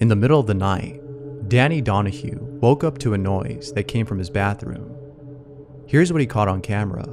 In the middle of the night, Danny Donahue woke up to a noise that came from his bathroom. Here's what he caught on camera.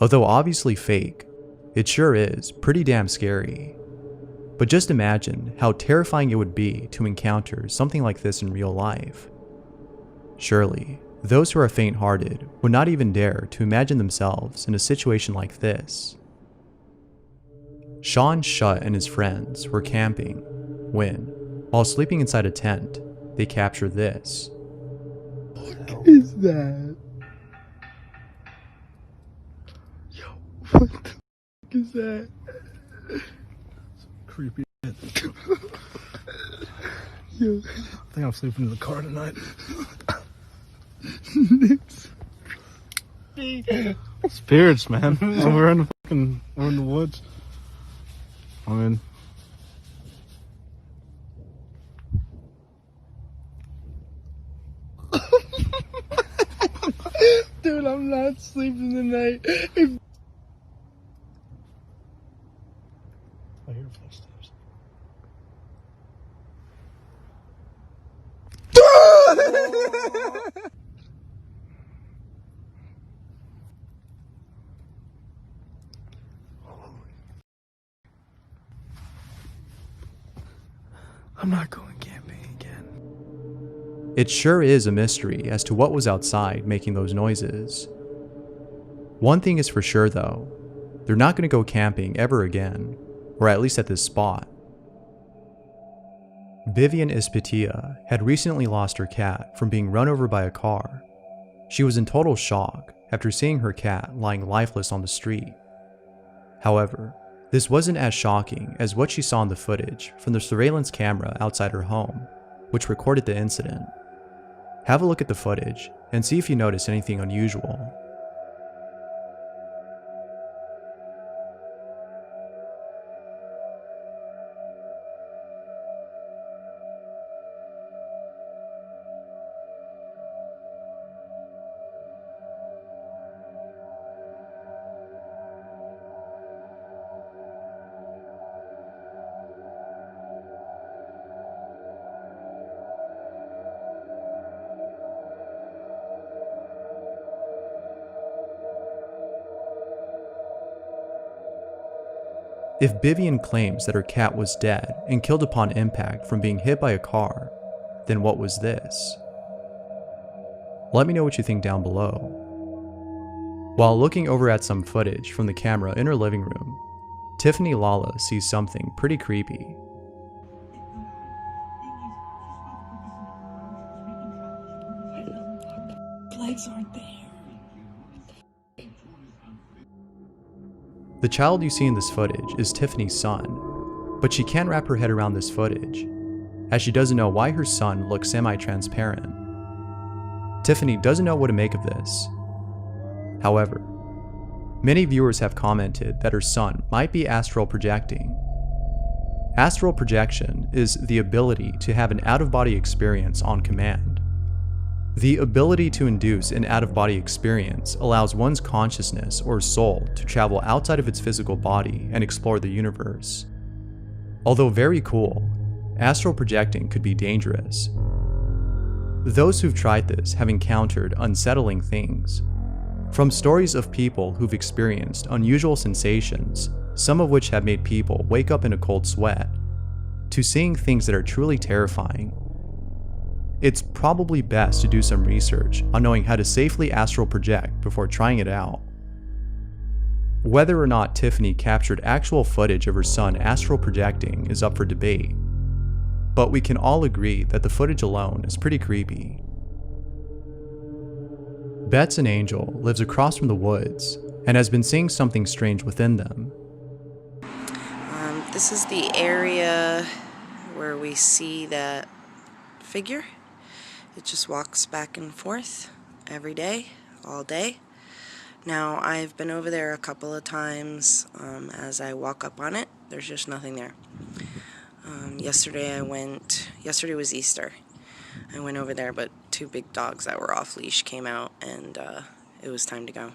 Although obviously fake, it sure is pretty damn scary. But just imagine how terrifying it would be to encounter something like this in real life. Surely, those who are faint-hearted would not even dare to imagine themselves in a situation like this. Sean Shutt and his friends were camping when, while sleeping inside a tent, they captured this. What is that? What the f*** is that? Creepy. Yo. I think I'm sleeping in the car tonight. Spirits, man. We're in the woods. I mean, dude, I'm not sleeping tonight. I hear footsteps. I'm not going camping again. It sure is a mystery as to what was outside making those noises. One thing is for sure though, they're not going to go camping ever again. Or at least at this spot. Vivian Ispitia had recently lost her cat from being run over by a car. She was in total shock after seeing her cat lying lifeless on the street. However, this wasn't as shocking as what she saw in the footage from the surveillance camera outside her home, which recorded the incident. Have a look at the footage and see if you notice anything unusual. If Vivian claims that her cat was dead and killed upon impact from being hit by a car, then what was this? Let me know what you think down below. While looking over at some footage from the camera in her living room, Tiffany Lala sees something pretty creepy. Legs aren't there. The child you see in this footage is Tiffany's son, but she can't wrap her head around this footage, as she doesn't know why her son looks semi-transparent. Tiffany doesn't know what to make of this. However, many viewers have commented that her son might be astral projecting. Astral projection is the ability to have an out-of-body experience on command. The ability to induce an out-of-body experience allows one's consciousness or soul to travel outside of its physical body and explore the universe. Although very cool, astral projecting could be dangerous. Those who've tried this have encountered unsettling things. From stories of people who've experienced unusual sensations, some of which have made people wake up in a cold sweat, to seeing things that are truly terrifying, it's probably best to do some research on knowing how to safely astral project before trying it out. Whether or not Tiffany captured actual footage of her son astral projecting is up for debate, but we can all agree that the footage alone is pretty creepy. Bets an Angel lives across from the woods and has been seeing something strange within them. This is the area where we see that figure. It just walks back and forth every day, all day. Now, I've been over there a couple of times. As I walk up on it, there's just nothing there. Yesterday was Easter. I went over there, but 2 big dogs that were off leash came out, and it was time to go.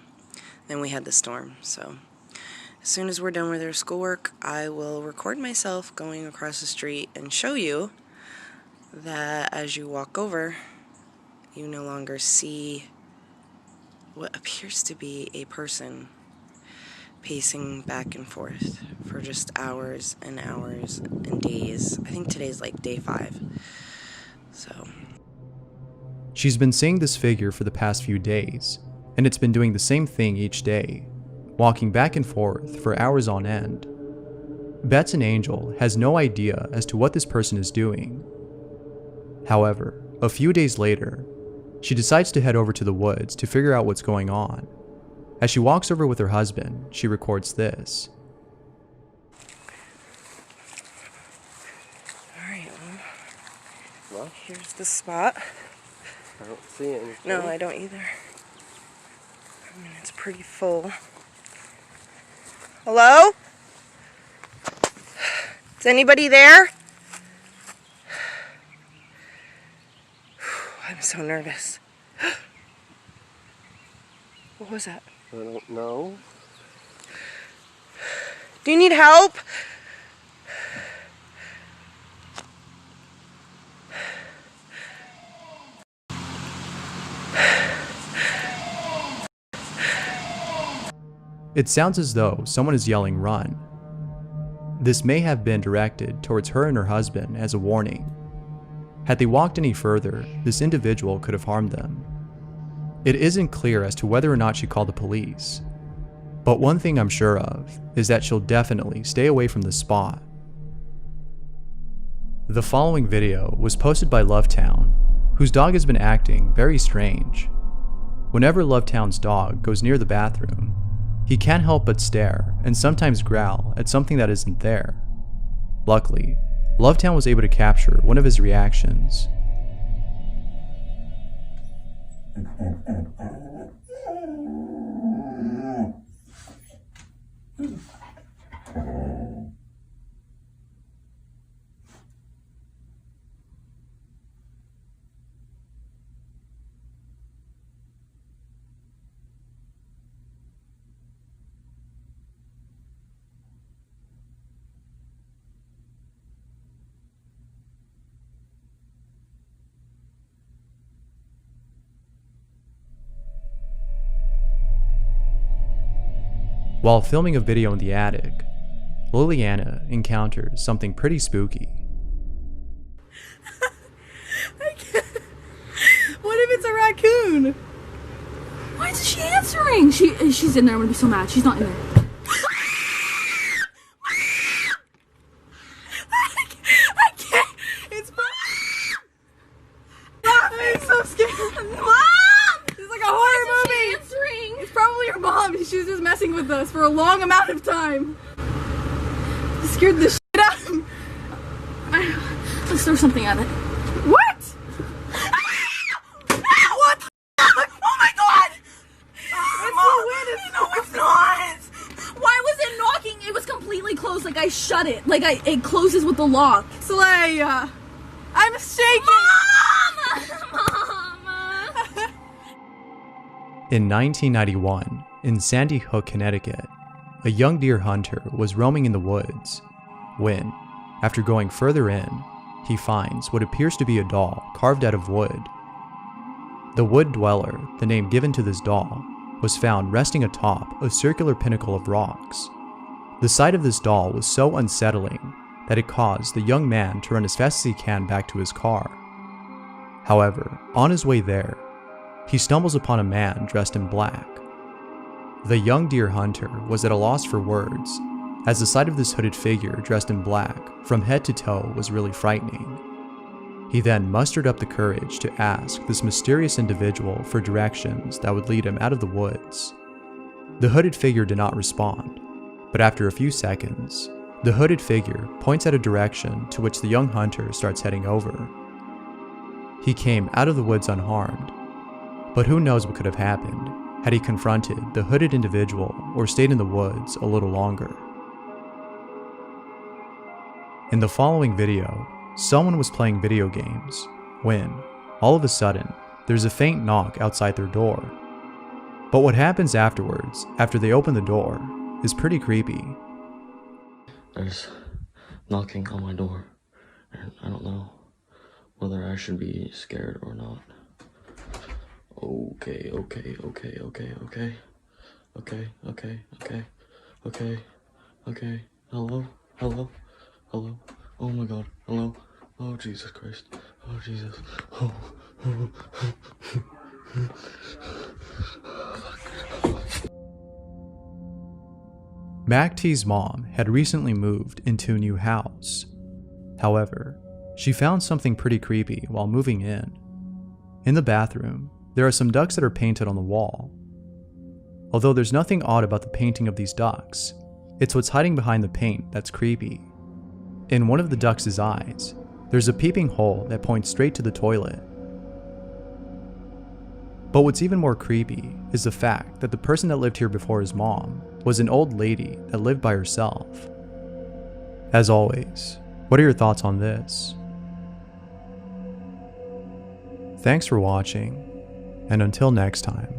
Then we had the storm, so as soon as we're done with our schoolwork, I will record myself going across the street and show you that as you walk over, you no longer see what appears to be a person pacing back and forth for just hours and hours and days. I think today's like day 5. So She's been seeing this figure for the past few days, and it's been doing the same thing each day, walking back and forth for hours on end. Bets an Angel has no idea as to what this person is doing. However, a few days later, she decides to head over to the woods to figure out what's going on. As she walks over with her husband, she records this. alright, well, here's the spot. I don't see anything. No, I don't either. I mean, it's pretty full. Hello? Is anybody there? I'm so nervous. What was that? I don't know. Do you need help? It sounds as though someone is yelling "run." This may have been directed towards her and her husband as a warning. Had they walked any further, this individual could have harmed them. It isn't clear as to whether or not she called the police, but one thing I'm sure of is that she'll definitely stay away from the spot. The following video was posted by Lovetown, whose dog has been acting very strange. Whenever Lovetown's dog goes near the bathroom, he can't help but stare and sometimes growl at something that isn't there. Luckily, Lovetown was able to capture one of his reactions. While filming a video in the attic, Liliana encounters something pretty spooky. I can't. What if it's a raccoon? Why isn't she answering? She's in there. I'm gonna be so mad. She's not in there. I can't. It's I'm so scared. Mom! It's like a horror movie. Answering. It's probably her mom. She was just messing with us for a long amount of time. It scared the shit out of me. Let's throw something at it. What? What the fuck? Oh my god! It's the wind. No, it's not. Why was it knocking? It was completely closed. Like I shut it. Like it closes with the lock. Slaya, I'm shaking. Mom! In 1991, in Sandy Hook, Connecticut, a young deer hunter was roaming in the woods when, after going further in, he finds what appears to be a doll carved out of wood. The Wood Dweller, the name given to this doll, was found resting atop a circular pinnacle of rocks. The sight of this doll was so unsettling that it caused the young man to run as fast as he can back to his car. However, on his way there, he stumbles upon a man dressed in black. The young deer hunter was at a loss for words, as the sight of this hooded figure dressed in black from head to toe was really frightening. He then mustered up the courage to ask this mysterious individual for directions that would lead him out of the woods. The hooded figure did not respond, but after a few seconds, the hooded figure points at a direction to which the young hunter starts heading over. He came out of the woods unharmed, but who knows what could have happened had he confronted the hooded individual or stayed in the woods a little longer. In the following video, someone was playing video games when, all of a sudden, there's a faint knock outside their door. But what happens afterwards, after they open the door, is pretty creepy. There's knocking on my door, and I don't know whether I should be scared or not. Okay. Hello. Oh my God. Hello. Oh Jesus Christ. Oh Jesus. Oh. Mac T's mom had recently moved into a new house. However, she found something pretty creepy while moving in. In the bathroom, there are some ducks that are painted on the wall. Although there's nothing odd about the painting of these ducks, it's what's hiding behind the paint that's creepy. In one of the ducks' eyes, there's a peeping hole that points straight to the toilet. But what's even more creepy is the fact that the person that lived here before his mom was an old lady that lived by herself. As always, what are your thoughts on this? Thanks for watching, and until next time.